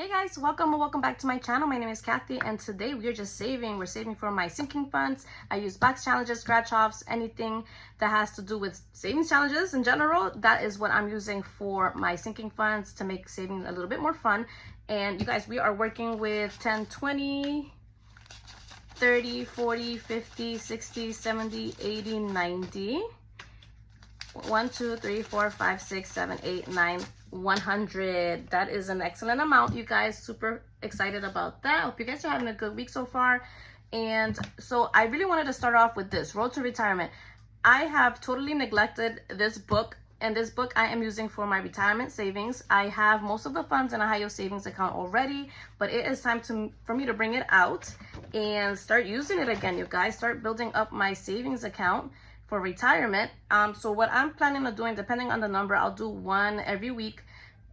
Hey guys, welcome back to my channel. My name is Kathy, and today we're saving for my sinking funds. I use box challenges, scratch offs, anything that has to do with savings challenges in general. That is what I'm using for my sinking funds to make saving a little bit more fun. And you guys, we are working with 10, 20, 30, 40, 50, 60, 70, 80, 90. 1, 2, 3, 4, 5, 6, 7, 8, 9, 100. That is an excellent amount, you guys. Super excited about that. Hope you guys are having a good week so far. And so I really wanted to start off with this Road to Retirement. I have totally neglected this book, and this book I am using for my retirement savings. I have most of the funds in a high yield savings account already, but it is time for me to bring it out and start using it again, you guys. Start building up my savings account for retirement. So what I'm planning on doing, depending on the number, I'll do one every week,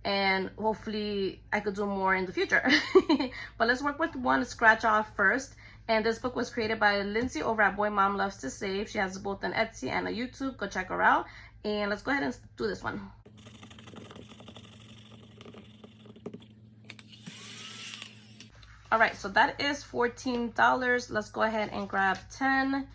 and hopefully I could do more in the future. But let's work with one scratch off first. And this book was created by Lindsay over at Boy Mom Loves to Save. She has both an Etsy and a YouTube. Go check her out. And let's go ahead and do this one. All right, so that is $14. Let's go ahead and grab 10,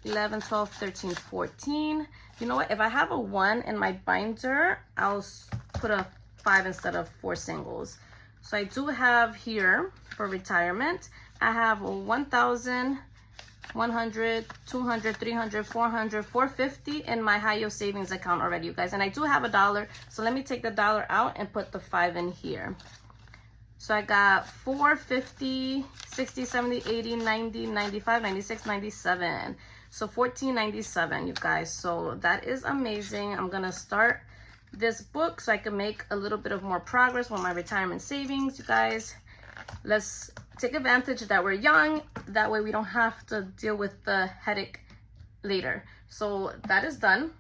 11, 12, 13, 14. You know what? If I have a 1 in my binder, I'll put a 5 instead of 4 singles. So I do have here for retirement, I have 1,000, 100, 200, 300, 400, 450 in my high yield savings account already, you guys. And I do have $1. So let me take the $1 out and put the 5 in here. So I got 450, 60, 70, 80, 90, 95, 96, 97. So $14.97, you guys. So that is amazing. I'm gonna start this book so I can make a little bit of more progress with my retirement savings, you guys. Let's take advantage that we're young. That way we don't have to deal with the headache later. So that is done.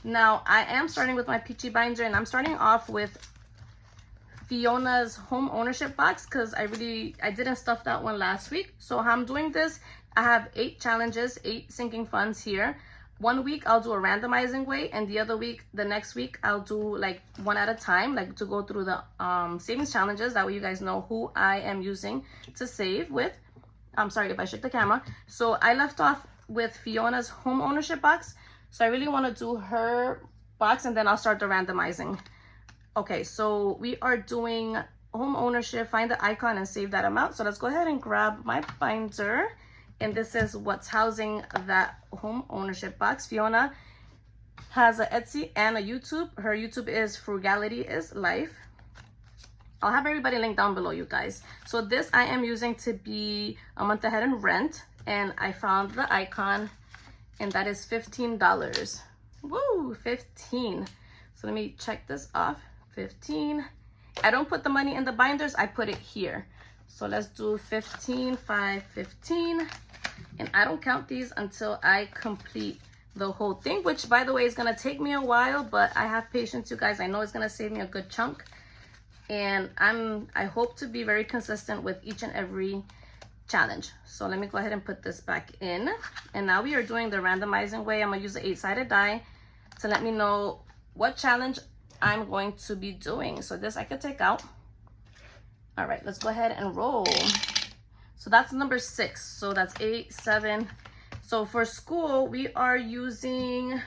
Now I am starting with my peachy binder, and I'm starting off with Fiona's home ownership box because I didn't stuff that one last week. So how I'm doing this, I have 8 challenges, 8 sinking funds here. One week I'll do a randomizing way, and the next week I'll do like one at a time, like to go through the savings challenges. That way you guys know who I am using to save with. I'm sorry if I shook the camera. So I left off with Fiona's home ownership box. So I really want to do her box, and then I'll start the randomizing. Okay, so we are doing home ownership. Find the icon and save that amount. So let's go ahead and grab my binder. And this is what's housing that home ownership box. Fiona has an Etsy and a YouTube. Her YouTube is Frugality is Life. I'll have everybody linked down below, you guys. So this I am using to be a month ahead in rent. And I found the icon, and that is $15. Woo, 15. So let me check this off. 15. I don't put the money in the binders, I put it here. So let's do 15, 5, 15. And I don't count these until I complete the whole thing, which by the way is gonna take me a while, but I have patience, you guys. I know it's gonna save me a good chunk. And I hope to be very consistent with each and every challenge. So let me go ahead and put this back in. And now we are doing the randomizing way. I'm gonna use an 8-sided die to let me know what challenge I'm going to be doing. So this I could take out. All right, let's go ahead and roll. So that's number 6. So that's 8, 7. So for school, we are using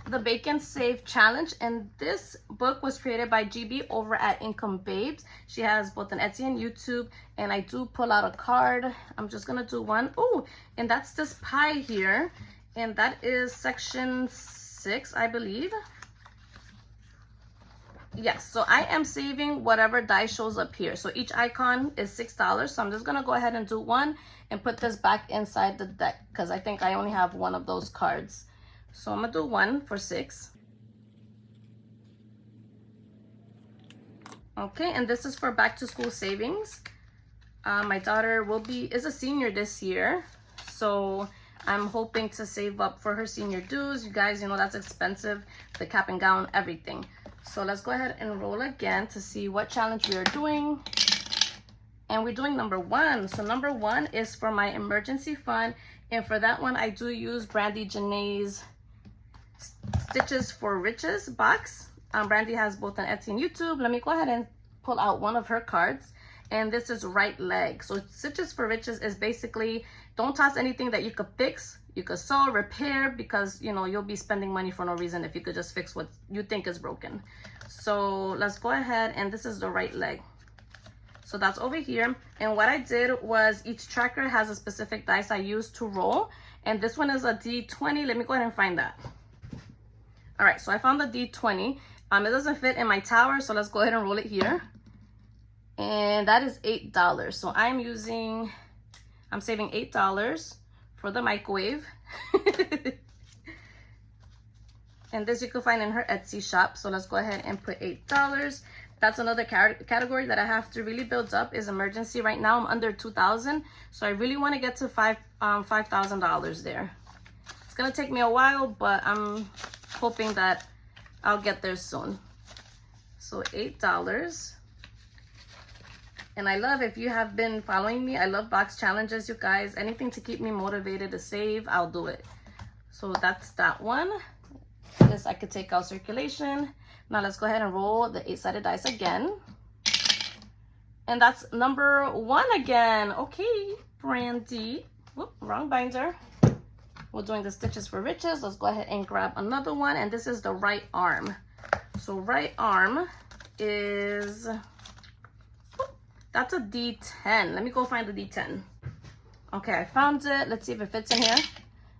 the Bacon Save Challenge. And this book was created by GB over at Income Babes. She has both an Etsy and YouTube. And I do pull out a card. I'm just gonna do one. Oh, and that's this pie here. And that is section 6, I believe. Yes, so I am saving whatever die shows up here. So each icon is $6. So I'm just gonna go ahead and do one and put this back inside the deck because I think I only have one of those cards. So I'm gonna do one for 6. Okay, and this is for back to school savings. My daughter is a senior this year. So I'm hoping to save up for her senior dues. You guys, you know that's expensive, the cap and gown, everything. So let's go ahead and roll again to see what challenge we are doing. And we're doing number 1. So number 1 is for my emergency fund. And for that one, I do use Brandy Janae's Stitches for Riches box. Brandy has both an Etsy and YouTube. Let me go ahead and pull out one of her cards, and this is right leg. So Stitches for Riches is basically, don't toss anything that you could fix, you could sew, repair, because you know you'll be spending money for no reason if you could just fix what you think is broken. So let's go ahead, and this is the right leg. So that's over here. And what I did was, each tracker has a specific dice I use to roll, and this one is a D20. Let me go ahead and find that. All right, so I found the D20. It doesn't fit in my tower, so let's go ahead and roll it here. And that is $8. So I'm saving $8 for the microwave. And this you can find in her Etsy shop. So let's go ahead and put $8. That's another category that I have to really build up, is emergency. Right now I'm under 2,000, so I really want to get to $5,000 there. It's gonna take me a while, but I'm hoping that I'll get there soon. So $8. And I love, if you have been following me, I love box challenges, you guys. Anything to keep me motivated to save, I'll do it. So that's that one. This I could take out circulation. Now let's go ahead and roll the 8-sided dice again. And that's number 1 again. Okay, Brandy. Whoop, wrong binder. We're doing the Stitches for Riches. Let's go ahead and grab another one. And this is the right arm. So right arm is, that's a D10. Let me go find the D10. Okay, I found it. Let's see if it fits in here.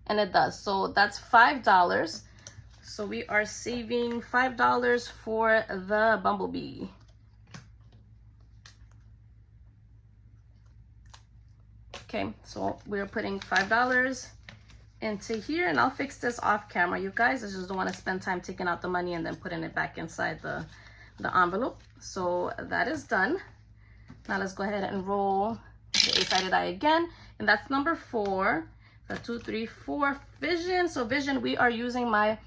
And it does. So that's $5. So we are saving $5 for the Bumblebee. Okay, so we're putting $5 into here, and I'll fix this off camera, you guys. I just don't want to spend time taking out the money and then putting it back inside the envelope. So that is done. Now let's go ahead and roll the 8-sided die again, and that's number 4. The 2, 3, 4 Vision. So Vision, we are using my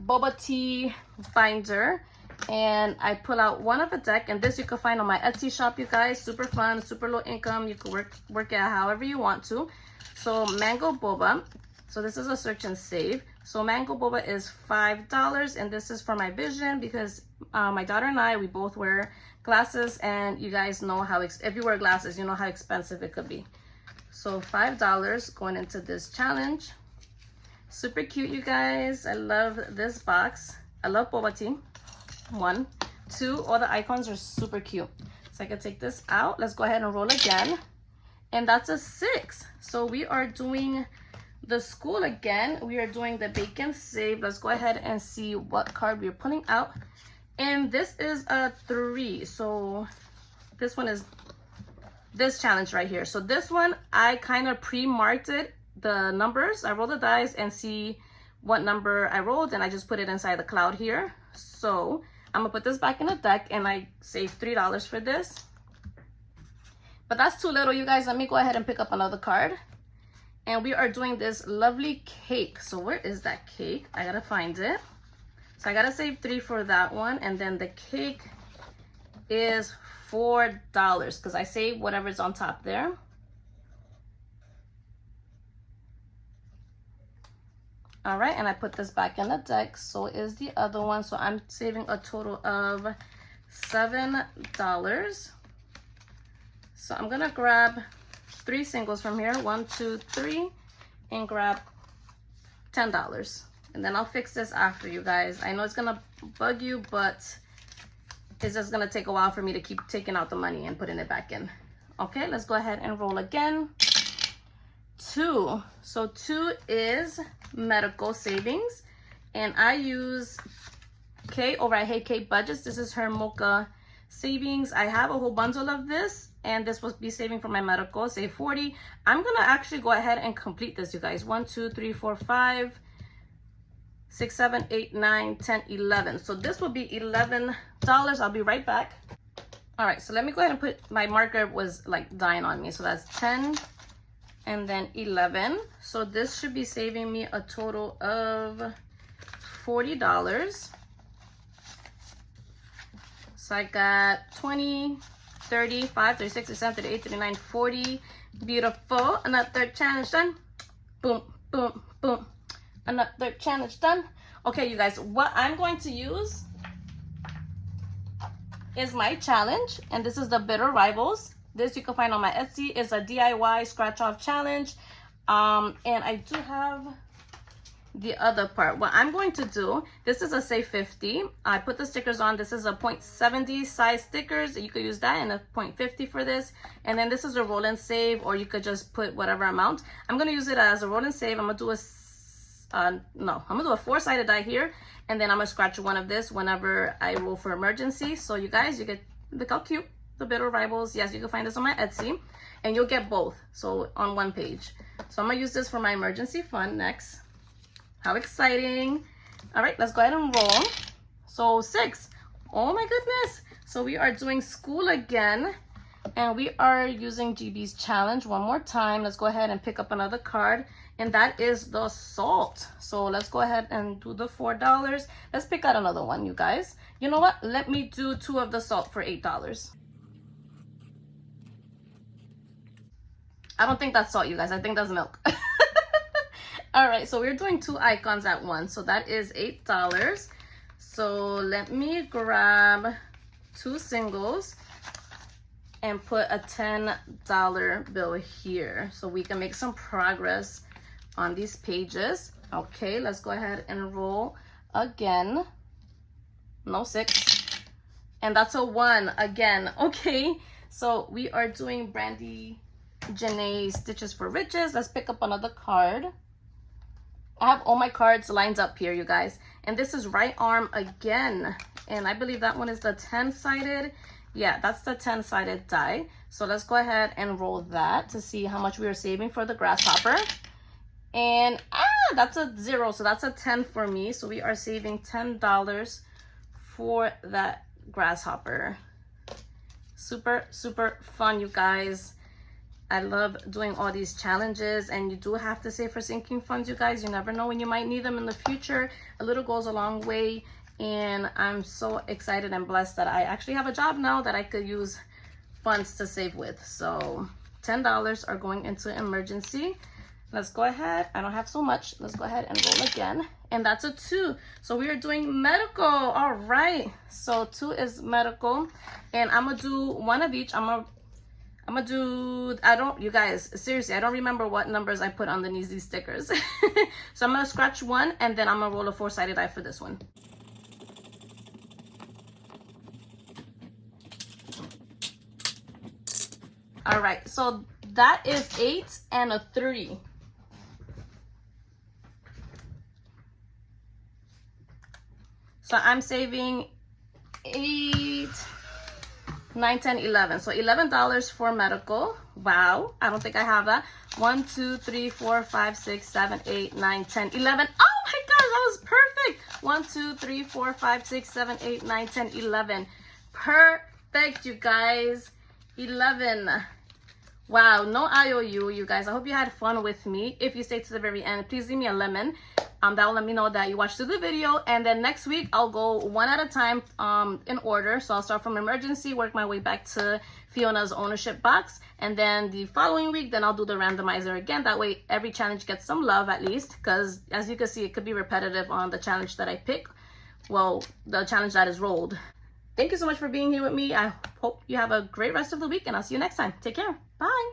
Boba Tea binder, and I pull out one of a deck, and this you can find on my Etsy shop, you guys. Super fun, super low income. You can work it out however you want to. So Mango Boba. So this is a search and save. So Mango Boba is $5, and this is for my Vision, because my daughter and I, we both wear glasses, and you guys know how, if you wear glasses, you know how expensive it could be. So $5 going into this challenge. Super cute, you guys. I love this box. I love boba tea. 1, 2, all the icons are super cute. So I can take this out. Let's go ahead and roll again. And that's a 6. So we are doing the school again. We are doing the Bacon Save. Let's go ahead and see what card we're pulling out. And this is a 3. So this one is this challenge right here. So this one, I kind of pre-marked it, the numbers. I roll the dice and see what number I rolled, and I just put it inside the cloud here. So I'm gonna put this back in the deck, and I saved $3 for this. But that's too little, you guys. Let me go ahead and pick up another card. And we are doing this lovely cake. So where is that cake? I gotta find it. So I gotta save 3 for that one, and then the cake is $4 because I saved whatever's on top there. All right, and I put this back in the deck. So is the other one. So I'm saving a total of $7. So I'm gonna grab 3 singles from here, 1, 2, 3, and grab $10. And then I'll fix this after, you guys. I know it's gonna bug you, but it's just gonna take a while for me to keep taking out the money and putting it back in. Okay, let's go ahead and roll again. 2. So 2 is medical savings, and I use Kay over at Hey Kay Budgets. This is her Mocha savings. I have a whole bundle of this, and this will be saving for my medical. Save 40. I'm gonna actually go ahead and complete this, you guys. 1, 2, 3, 4, 5, 6, 7, 8, 9, 10, 11. So this will be $11. I'll be right back. All right, so let me go ahead and put, my marker was like dying on me. So that's 10 and then 11. So this should be saving me a total of $40. So I got 20, 35, 36, 37, 38, 39, 40. Beautiful. Another challenge done. Boom, boom, boom. Another challenge done. Okay, you guys, what I'm going to use is my challenge, and this is the Bitter Rivals. This you can find on my Etsy. It's a DIY scratch off challenge. And I do have the other part. What I'm going to do, this is a Save 50. I put the stickers on. This is a 0.70 size stickers. You could use that, and a 0.50 for this. And then this is a roll and save, or you could just put whatever amount. I'm going to use it as a roll and save. I'm going to do I'm gonna do a 4-sided die here, and then I'm gonna scratch one of this whenever I roll for emergency. So you guys, you get, look how cute, the Bitter Rivals. Yes, you can find this on my Etsy, and you'll get both, so on one page. So I'm gonna use this for my emergency fund next. How exciting. All right, let's go ahead and roll. So 6. Oh my goodness. So we are doing school again, and we are using GB's challenge one more time. Let's go ahead and pick up another card, and that is the salt. So let's go ahead and do the $4. Let's pick out another one, you guys. You know what? Let me do 2 of the salt for $8. I don't think that's salt, you guys. I think that's milk. All right, so we're doing 2 icons at once. So that is $8. So let me grab 2 singles and put a $10 bill here so we can make some progress on these pages. Okay, let's go ahead and roll again. No 6. And that's a 1 again. Okay, so we are doing Brandy Janae Stitches for Riches. Let's pick up another card. I have all my cards lined up here, you guys. And this is right arm again. And I believe that one is the 10-sided. Yeah, that's the 10-sided die. So let's go ahead and roll that to see how much we are saving for the grasshopper. And that's a 0, so that's a 10 for me. So we are saving $10 for that grasshopper. Super, super fun, you guys. I love doing all these challenges, and you do have to save for sinking funds, you guys. You never know when you might need them in the future. A little goes a long way, and I'm so excited and blessed that I actually have a job now that I could use funds to save with. So $10 are going into emergency. Let's go ahead. I don't have so much. Let's go ahead and roll again. And that's a 2. So we are doing medical. All right. So 2 is medical, and I'm gonna do 1 of each. I'm gonna do, you guys, seriously, I don't remember what numbers I put underneath these stickers. So I'm gonna scratch 1, and then I'm gonna roll a 4-sided die for this one. All right, so that is 8 and a 3. So I'm saving 8, 9, 10, 11. So $11 for medical. Wow, I don't think I have that. 1, 2, 3, 4, 5, 6, 7, 8, 9, 10, 11. Oh my gosh, that was perfect. 1, 2, 3, 4, 5, 6, 7, 8, 9, 10, 11. Perfect, you guys. 11. Wow, no IOU, you guys. I hope you had fun with me. If you stayed to the very end, please leave me a lemon. That will let me know that you watched through the video. And then next week, I'll go one at a time in order. So I'll start from emergency, work my way back to Fiona's ownership box. And then the following week, then I'll do the randomizer again. That way, every challenge gets some love at least. Because as you can see, it could be repetitive on the challenge that I pick. Well, the challenge that is rolled. Thank you so much for being here with me. I hope you have a great rest of the week, and I'll see you next time. Take care. Bye.